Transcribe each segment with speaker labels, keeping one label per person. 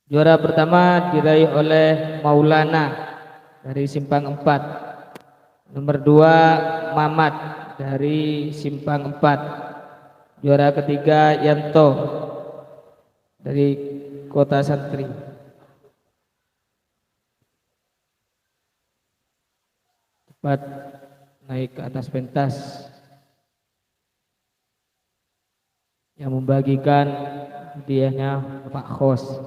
Speaker 1: Juara pertama diraih oleh Maulana dari Simpang 4. Nomor 2 Mamat dari Simpang 4. Juara ketiga Yanto dari Kota Santri. Cepat naik ke atas pentas. Yang membagikan hadiahnya Pak Khos.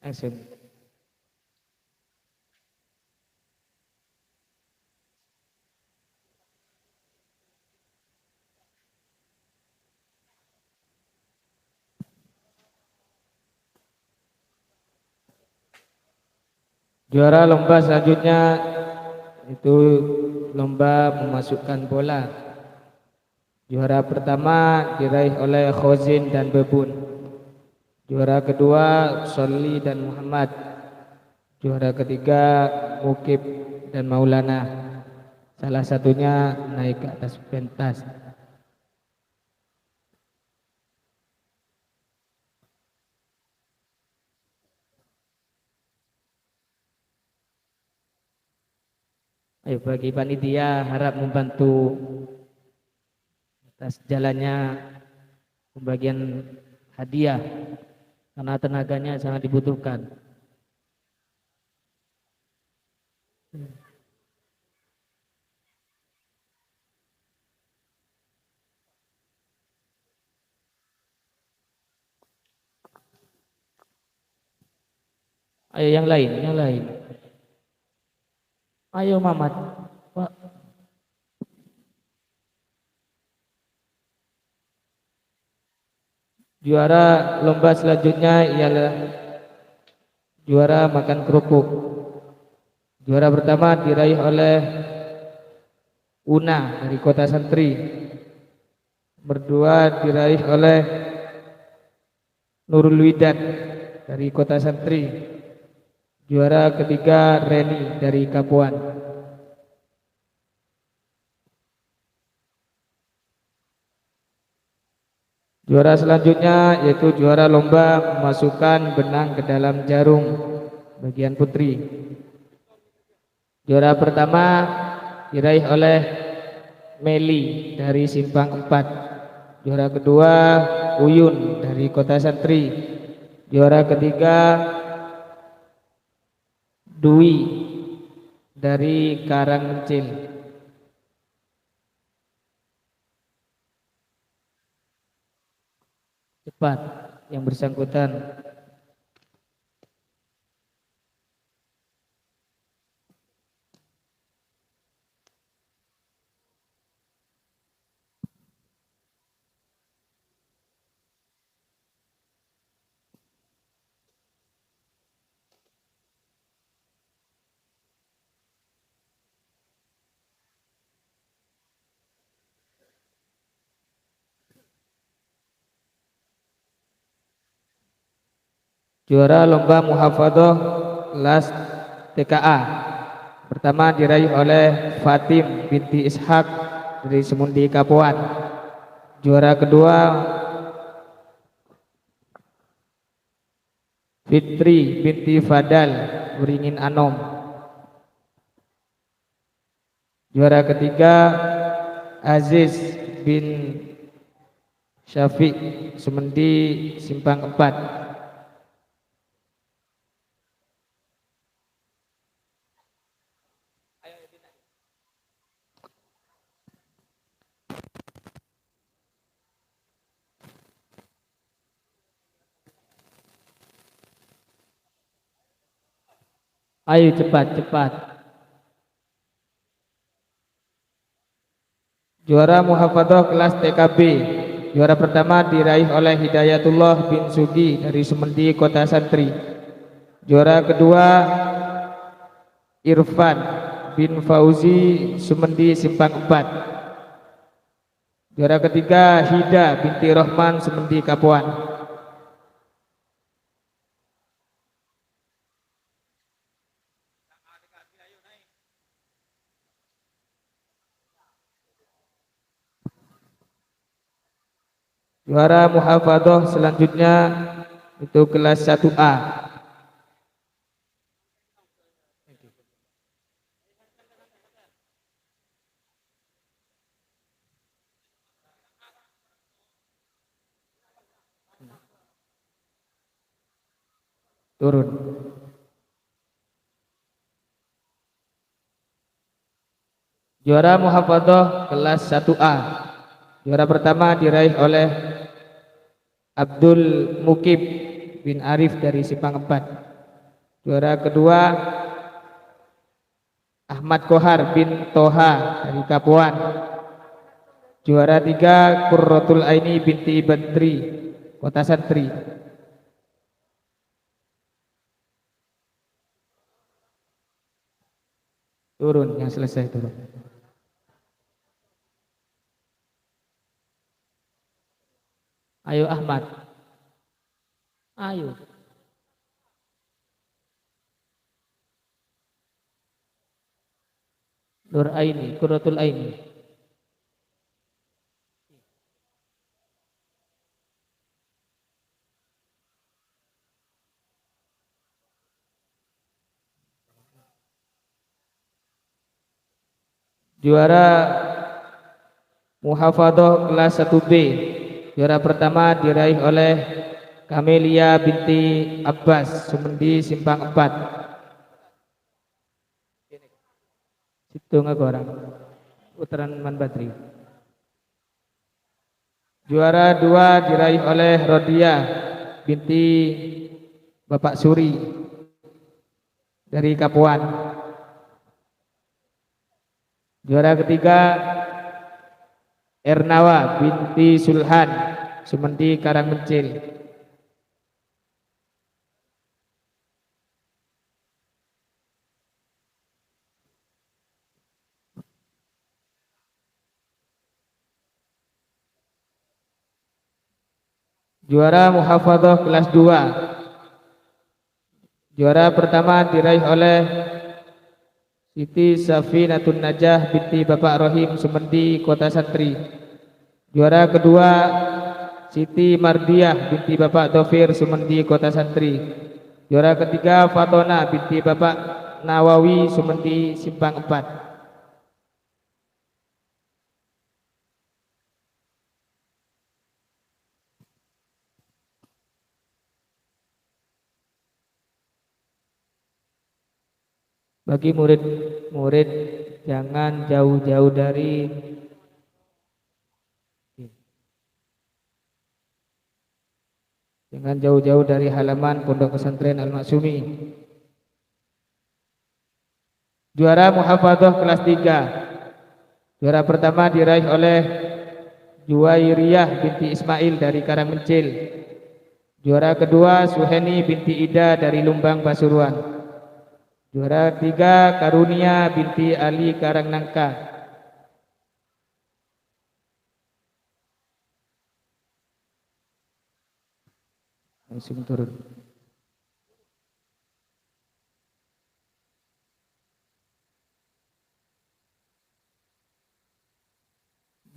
Speaker 1: Action. Juara lomba selanjutnya itu lomba memasukkan bola. Juara pertama diraih oleh Khozin dan Bebun. Juara kedua Soli dan Muhammad. Juara ketiga Mukib dan Maulana. Salah satunya naik ke atas pentas. Ayo bagi panitia harap membantu atas jalannya pembagian hadiah karena tenaganya sangat dibutuhkan. Ayo yang lain, yang lain. Ayo Mamat. Pak. Juara lomba selanjutnya ialah juara makan kerupuk. Juara pertama diraih oleh Una dari Kota Santri. Nomor 2 diraih oleh Nurul Widan dari Kota Santri. Juara ketiga Reni dari Kapuan. Juara selanjutnya yaitu juara lomba memasukkan benang ke dalam jarum bagian putri. Juara pertama diraih oleh Meli dari Simpang 4. Juara kedua Uyun dari Kota Santri. Juara ketiga Dwi dari Karang Mencil. Cepat yang bersangkutan. Juara lomba muhafadzah kelas TKA. Pertama diraih oleh Fatim binti Ishak dari Semundi Kapuan. Juara kedua Fitri binti Fadal Beringin Anom. Juara ketiga Aziz bin Syafiq Semendi Simpang 4. Ayo cepat. Juara muhafadzah kelas TKB. Juara pertama diraih oleh Hidayatullah bin Sugi dari Semendi Kota Santri. Juara kedua Irfan bin Fauzi Semendi Simpang 4. Juara ketiga Hida binti Rohman Sumendi Kapuan. Juara muhafadzah selanjutnya itu kelas 1A. Turun. Juara muhafadzah kelas 1A. Juara pertama diraih oleh Abdul Mukib bin Arif dari Simpang 4. Juara kedua Ahmad Kohar bin Toha dari Kapuan. Juara 3 Qurratul Aini binti Badri Kota Santri. Turun, yang selesai turun. Ayo Ahmad. Ayo. Nur Aini, Qurratul Aini. Juara muhafadzah kelas 1B. Juara pertama diraih oleh Kamelia binti Abbas Sumendi Simpang 4. Situ orang Putaran Man Badri. Juara 2 diraih oleh Rodia binti Bapak Suri dari Kapuan. Juara ketiga Ernawa binti Sulhan Sumendi Karangmencil. Juara muhafadzah kelas 2. Juara pertama diraih oleh Siti Safinatun Najah binti Bapak Rohim Sumendi Kota Santri. Juara kedua Siti Mardiah binti Bapak Dofir Sumendi Kota Santri. Juara ketiga Fatona binti Bapak Nawawi Sumendi Simpang 4. Bagi murid-murid jangan jauh-jauh dari halaman Pondok Pesantren Al-Maksumi. Juara muhafadzah kelas 3. Juara pertama diraih oleh Juwairiyah binti Ismail dari Karangmencil. Juara kedua Suheni binti Ida dari Lumbang Pasuruan. Juara 3 Karunia binti Ali Karangnangka. Langsung turun.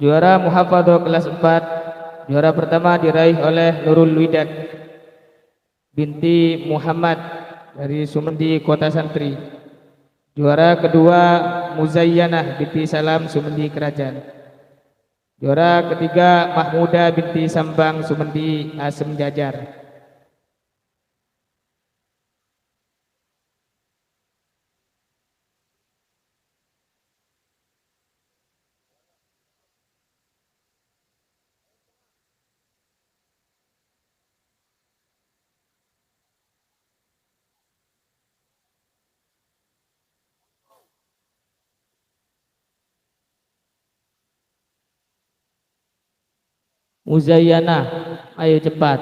Speaker 1: Juara muhafadzah kelas 4. Juara pertama diraih oleh Nurul Widat binti Muhammad dari Sumendi Kota Santri. Juara kedua Muzayyanah binti Salam Sumendi Kerajaan. Juara ketiga Mahmuda binti Sambang Sumendi Asem Jajar. Muzayyanah, ayo cepat.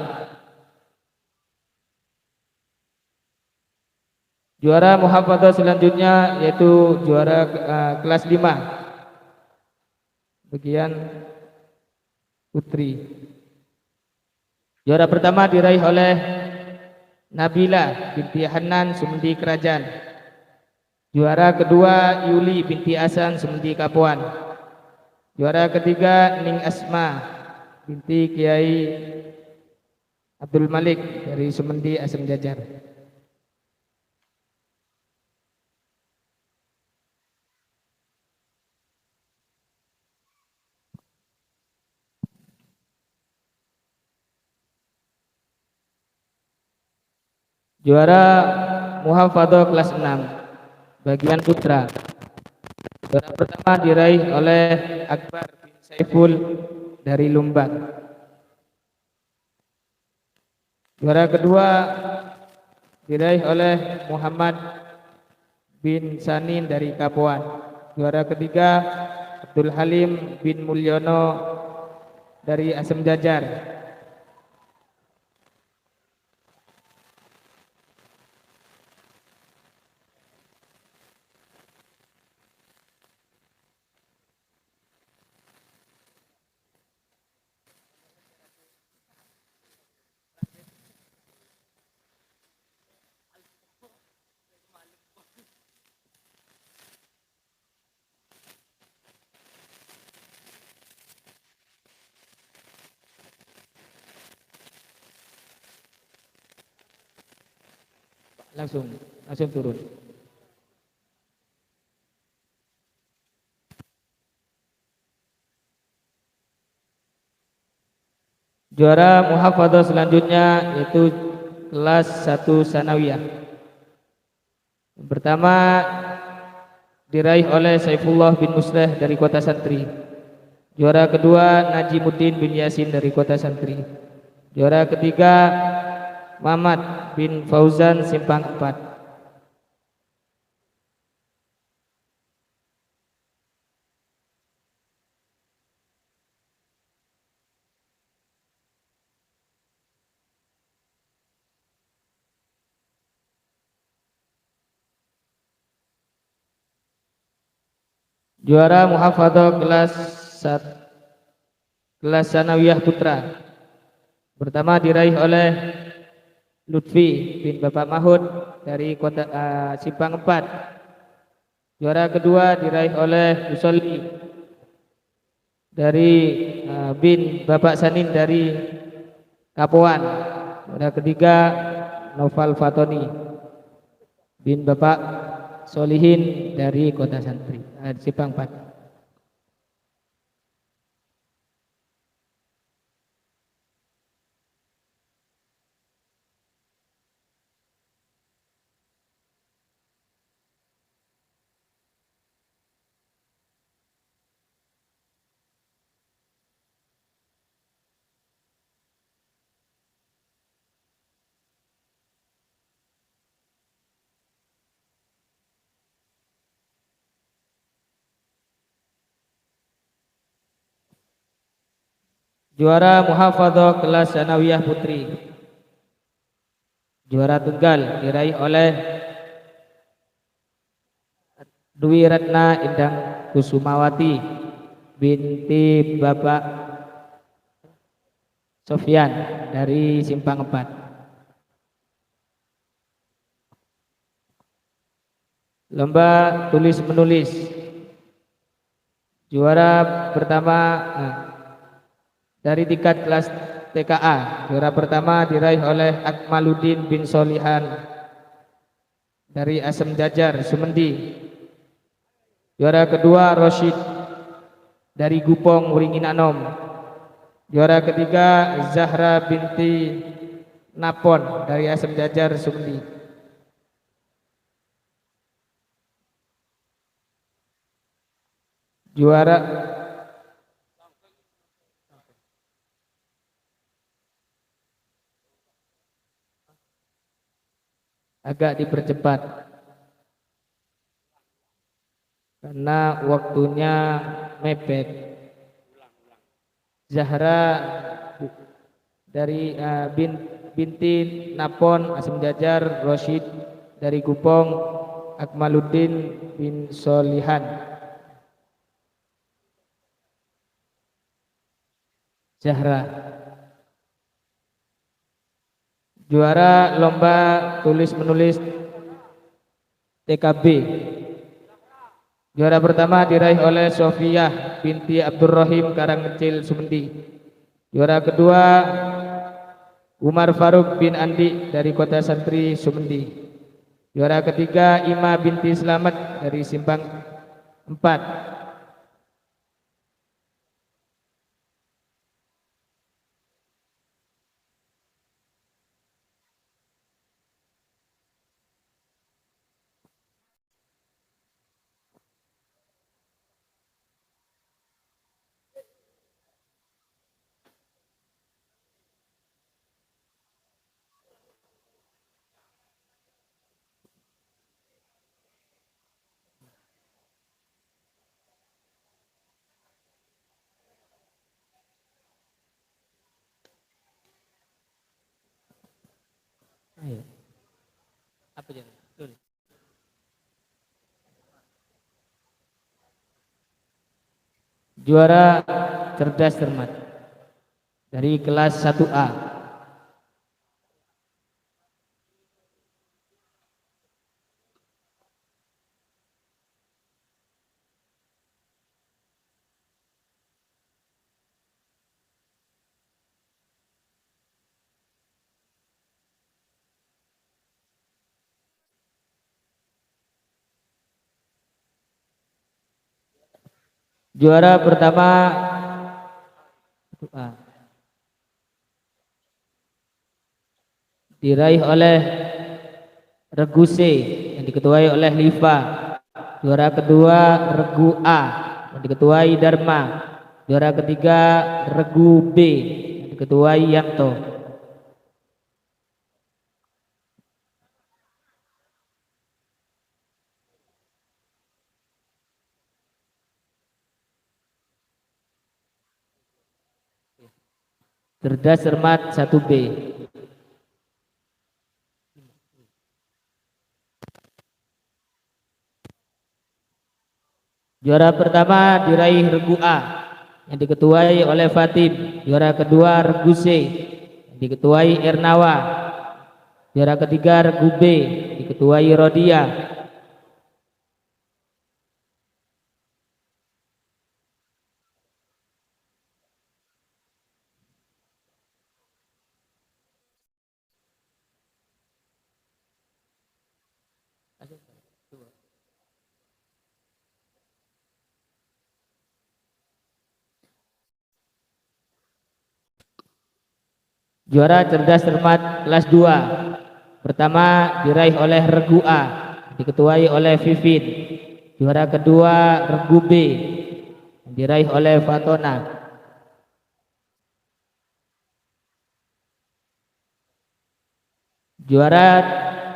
Speaker 1: Juara muhafadzah selanjutnya yaitu juara kelas 5. Bagian putri. Juara pertama diraih oleh Nabila binti Hanan Sumedi Kerajaan. Juara kedua Yuli binti Asan Sumedi Kapuan. Juara ketiga Ning Asma binti Kiai Abdul Malik dari Sumedi Asam Jajar. Juara Muhafadzah kelas 6 bagian putra. Juara pertama diraih oleh Akbar bin Saiful dari Lumbang. Juara kedua diraih oleh Muhammad bin Sanin dari Kapuan. Juara ketiga Abdul Halim bin Mulyono dari Asam Jajar. Langsung turun. Juara muhafadzah selanjutnya yaitu kelas 1 sanawiyah. Yang pertama diraih oleh Saifullah bin Musleh dari Kota Santri. Juara kedua Najimuddin bin Yasin dari Kota Santri. Juara ketiga Mamat bin Fauzan Simpang 4. Juara muhafadzah kelas sanawiyah putra. Pertama diraih oleh Lutfi bin Bapak Mahud dari Kota Simpang 4. Juara kedua diraih oleh Musolli dari bin Bapak Sanin dari Kapuan. Juara ketiga Noval Fatoni bin Bapak Solihin dari Kota Santri Simpang 4. Juara muhafadzah kelas sanawiyah putri. Juara tunggal diraih oleh Dwi Ratna Indang Kusumawati binti Bapak Sofyan dari Simpang 4. Lomba tulis menulis. Juara pertama dari tingkat kelas TKA. Juara pertama diraih oleh Akmaluddin bin Solihan dari Asam Jajar Sumedi. Juara kedua Rosyid dari Gupong Wuringin Anom. Juara ketiga Zahra binti Napon dari Asam Jajar Sumedi. Juara agak dipercepat karena waktunya mepet. Zahra dari binti Napon Asam Jajar, Rosyid dari Gupong, Akmaluddin bin Solihan. Zahra. Juara lomba tulis menulis TKB. Juara pertama diraih oleh Sofiah binti Abdurrahim Karangkecil Sumendi. Juara kedua Umar Faruk bin Andi dari Kota Santri Sumendi. Juara ketiga Ima binti Slamet dari Simpang 4. Ayo. Apa jadi? Juara cerdas cermat dari kelas 1A. Juara pertama 1A diraih oleh Regu C yang diketuai oleh Liva. Juara kedua Regu A yang diketuai Dharma. Juara ketiga Regu B yang diketuai Yanto. Cerdas cermat 1B. Juara pertama diraih Regu A yang diketuai oleh Fatim. Juara kedua Regu C yang diketuai Ernawa. Juara ketiga Regu B diketuai Rodia. Juara cerdas cermat kelas 2 pertama diraih oleh Regu A diketuai oleh Vivin. Juara kedua Regu B diraih oleh Fatona. Juara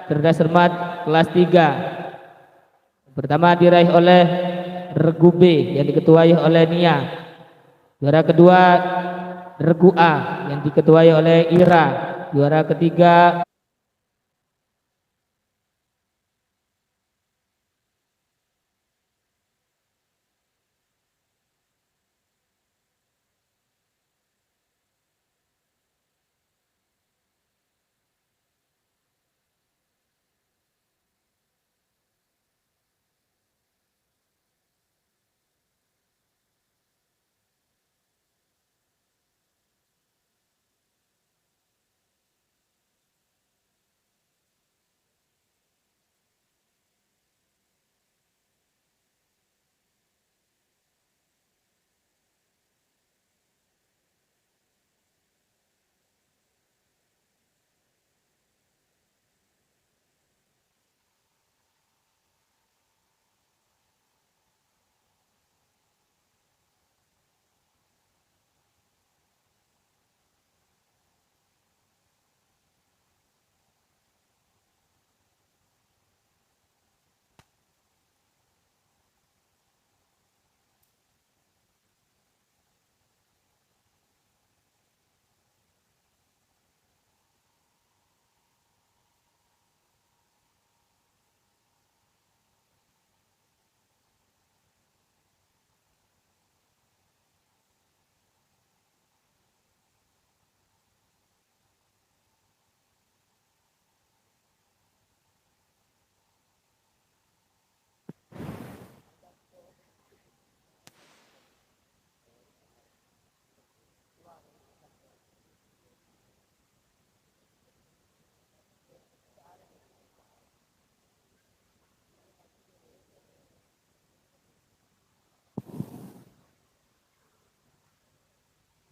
Speaker 1: cerdas cermat kelas 3 pertama diraih oleh Regu B yang diketuai oleh Nia. Juara kedua Regu A yang diketuai oleh Ira. Juara ketiga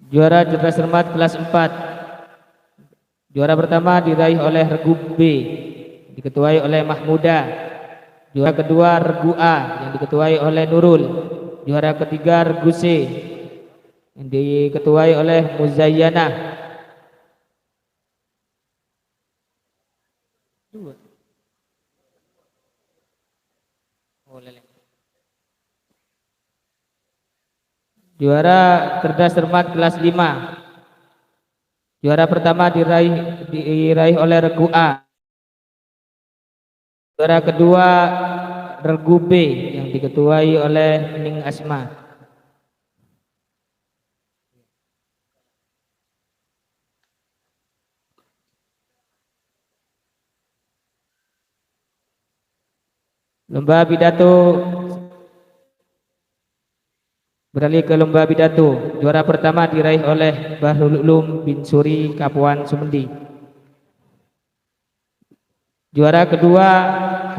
Speaker 1: Juara cerdas cermat kelas 4. Juara pertama diraih oleh regu B, diketuai oleh Mahmuda. Juara kedua regu A yang diketuai oleh Nurul. Juara ketiga regu C yang diketuai oleh Muzayyanah. Juara cerdas cermat kelas 5. Juara pertama diraih oleh regu A. Juara kedua regu B yang diketuai oleh Ning Asma. Lomba pidato, beralih ke lomba pidato. Juara pertama diraih oleh Bahrul Ulum bin Suri Kapuan Sumendi. Juara kedua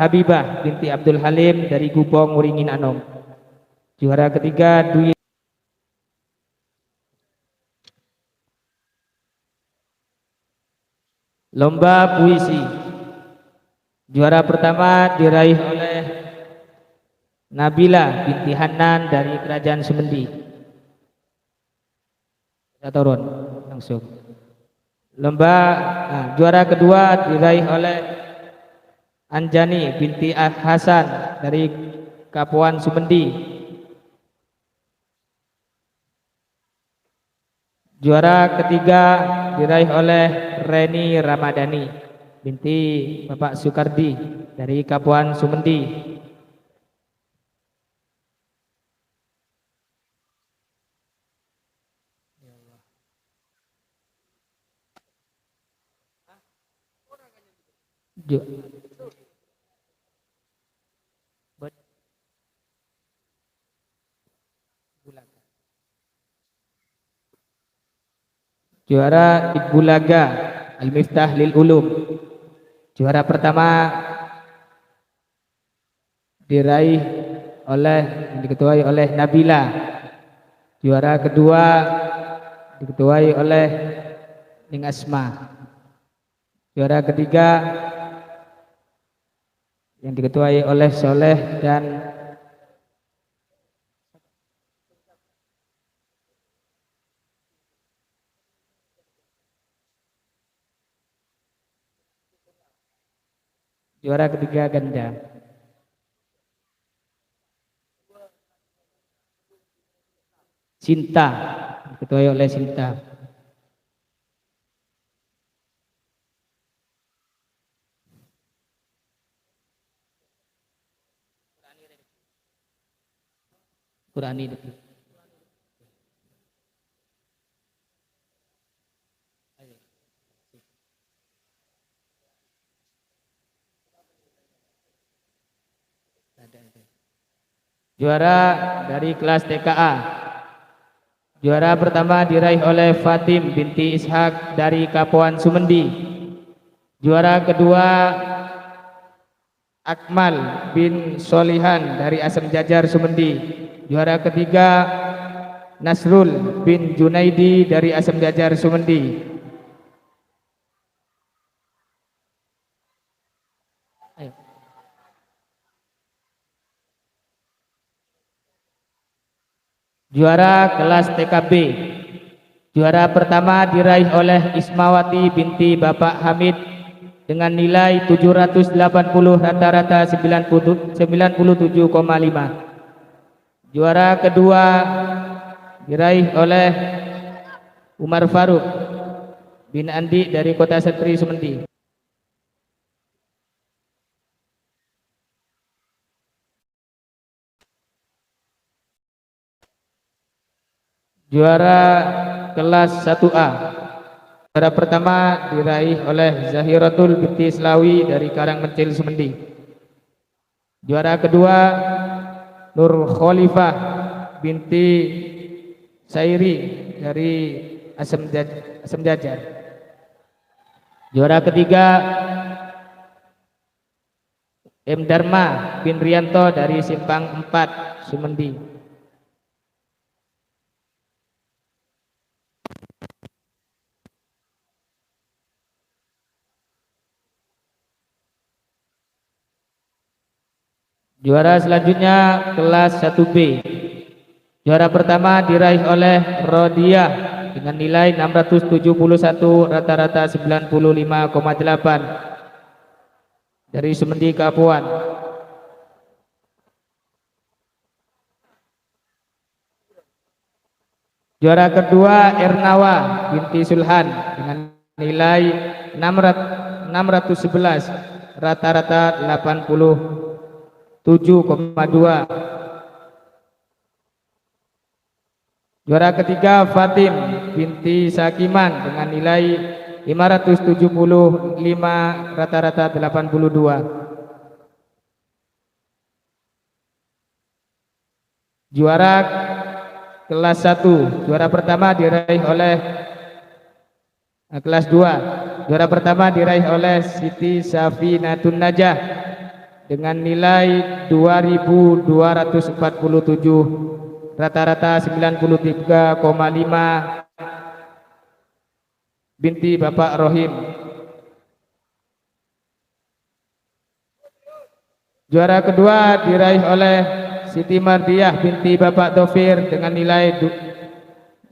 Speaker 1: Habibah binti Abdul Halim dari Gubong Muringin Anom. Juara ketiga Dwi. Lomba puisi. Juara pertama diraih oleh Nabila binti Hanan dari Kerajaan Sumendi. Kita turun langsung. Juara kedua diraih oleh Anjani binti Hasan dari Kapuan Sumendi. Juara ketiga diraih oleh Reni Ramadhani binti Bapak Sukardi dari Kapuan Sumendi. Juara Ibulaga Al-Miftah Lil Ulum. Juara pertama diraih oleh yang diketuai oleh Nabila. Juara kedua diketuai oleh Ning Asma. Juara ketiga yang diketuai oleh Soleh dan juara ketiga ganda. Cinta diketuai oleh Cinta. Qurani. Juara dari kelas TKA. Juara pertama diraih oleh Fatim binti Ishak dari Kapuan Sumendi. Juara kedua Akmal bin Solihan dari Asem Jajar Sumendi. Juara ketiga Nasrul bin Junaidi dari Asem Jajar Sumendi. Juara kelas TKB. Juara pertama diraih oleh Ismawati binti Bapak Hamid dengan nilai 780 rata-rata 97,5. Juara kedua diraih oleh Umar Faruk bin Andi dari Kota Sentri Sumendi. Juara kelas 1A. Juara pertama diraih oleh Zahiratul binti Slawi dari Karangmencil Sumendi. Juara kedua Nur Khalifah binti Sairi dari Asem Jajar. Juara ketiga M Dharma bin Rianto dari Simpang 4 Sumendi. Juara selanjutnya kelas 1B. Juara pertama diraih oleh Rodiah dengan nilai 671, rata-rata 95,8 dari Semendi Kapuan. Juara kedua Ernawa binti Sulhan dengan nilai 611, rata-rata 87,2. Juara ketiga Fatim binti Sakiman dengan nilai 575, rata-rata 82. Juara kelas 1, juara pertama diraih oleh kelas 2. Juara pertama diraih oleh Siti Safinatun Najah dengan nilai 2247, rata-rata 93,5 binti Bapak Rohim. Juara kedua diraih oleh Siti Mardiah binti Bapak Dofir dengan nilai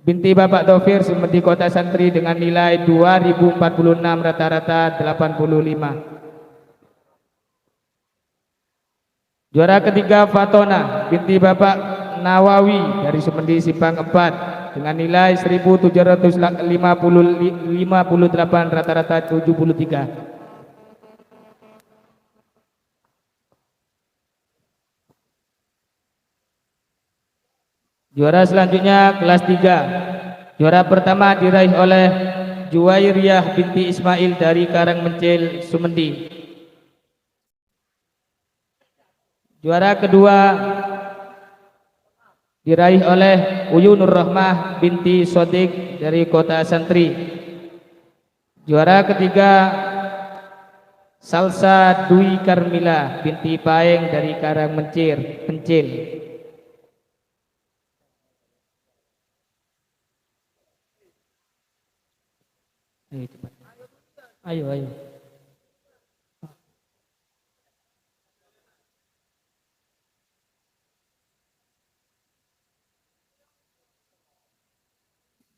Speaker 1: binti Bapak Dofir Semendi Kota Santri dengan nilai 2046, rata-rata 85. Juara ketiga Fatona binti Bapak Nawawi dari Semendi Simpang 4 dengan nilai 1758, rata-rata 73. Juara selanjutnya kelas 3. Juara pertama diraih oleh Juwairiyah binti Ismail dari Karangmencil, Sumendi. Juara kedua diraih oleh Uyunur Rahmah binti Sodik dari Kota Santri. Juara ketiga Salsa Dwi Karmila binti Paeng dari Karangmencil, Pencil. Ayo.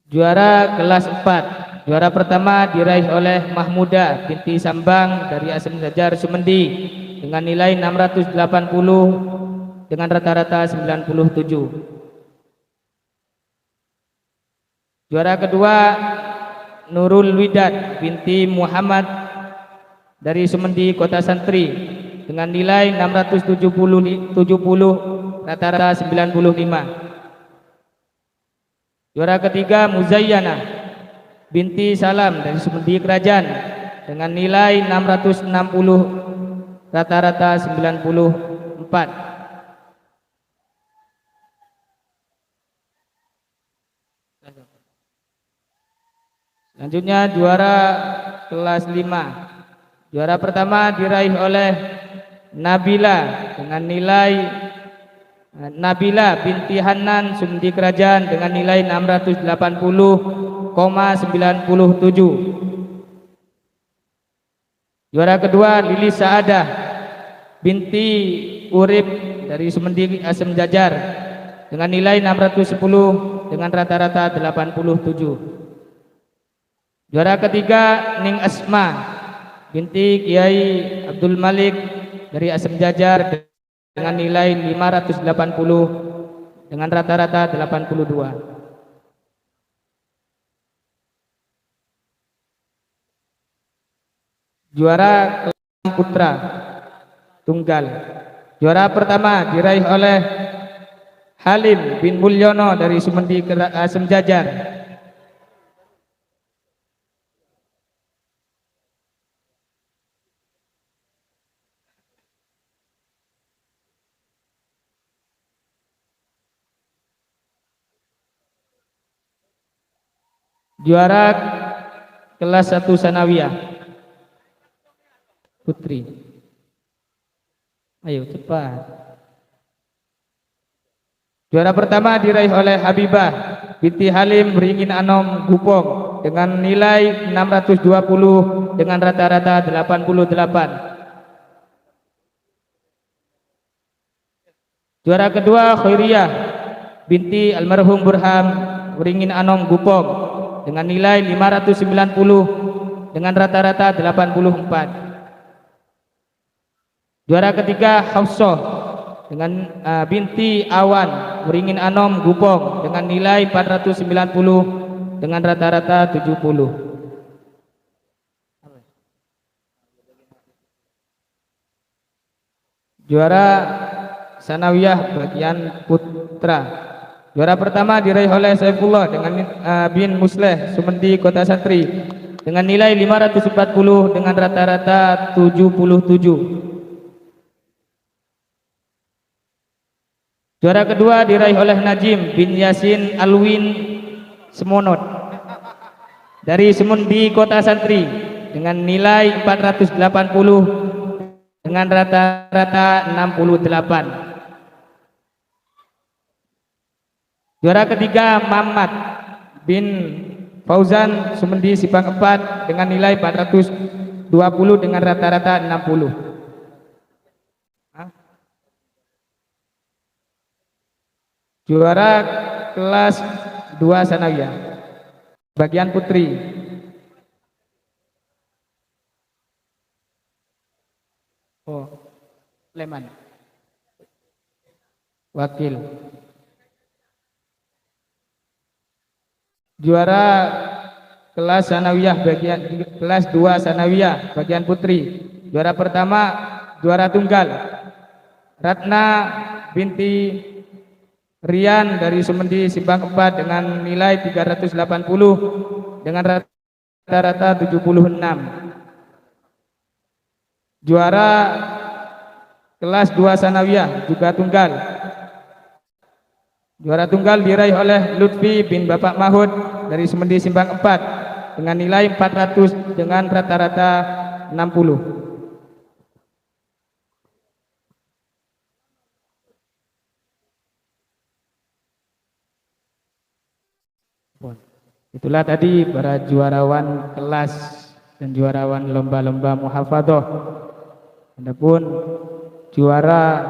Speaker 1: Juara kelas 4. Juara pertama diraih oleh Mahmuda binti Sambang dari Asem Jajar, Sumendi dengan nilai 680 dengan rata-rata 97. Juara kedua Nurul Widat binti Muhammad dari Sumendi Kota Santri dengan nilai 670, rata-rata 95. Juara ketiga Muzayyana binti Salam dari Sumendi Kerajaan dengan nilai 660, rata-rata 94. Selanjutnya juara kelas 5. Juara pertama diraih oleh Nabila dengan nilai Nabila binti Hanan Sumendi Kerajaan dengan nilai 680,97. Juara kedua Lili Saadah binti Urip dari Sumendi Asem Jajar dengan nilai 610 dengan rata-rata 87. Juara ketiga Ning Asma binti Kiai Abdul Malik dari Asem Jajar dengan nilai 580 dengan rata-rata 82. Juara kelas putra tunggal. Juara pertama diraih oleh Halim bin Mulyono dari Sumendi Asem Jajar. Juara kelas 1 Sanawiyah putri. Ayo cepat. Juara pertama diraih oleh Habibah binti Halim Beringin Anom Gupong dengan nilai 620 dengan rata-rata 88. Juara kedua Khairiyah binti almarhum Burham Waringin Anom Gupong dengan nilai 590 dengan rata-rata 84. Juara ketiga Hafsah dengan binti Awan Waringin Anom Gupong dengan nilai 490 dengan rata-rata 70. Juara Sanawiyah bagian putra. Juara pertama diraih oleh Saifullah dengan bin Musleh Sumendi Kota Santri dengan nilai 540 dengan rata-rata 77. Juara kedua diraih oleh Najim bin Yasin Alwin Semonot dari Sumendi Kota Santri dengan nilai 480 dengan rata-rata 68. Juara ketiga Mamat bin Fauzan Sumendi Sipang 4 dengan nilai 420 dengan rata-rata 60. Juara kelas 2 Sanawiyah bagian putri. Oh, Leman. Wakil. Juara kelas Sanawiyah bagian kelas 2 Sanawiyah bagian putri. Juara pertama juara tunggal Ratna binti Rian dari Sumendi Simpang 4 dengan nilai 380 dengan rata-rata 76. Juara kelas 2 Sanawiyah juga tunggal. Juara tunggal diraih oleh Lutfi bin Bapak Mahud dari Sumendi Simpang 4 dengan nilai 400 dengan rata-rata 60. Itulah tadi para juarawan kelas dan juarawan lomba-lomba muhafadzah. Adapun juara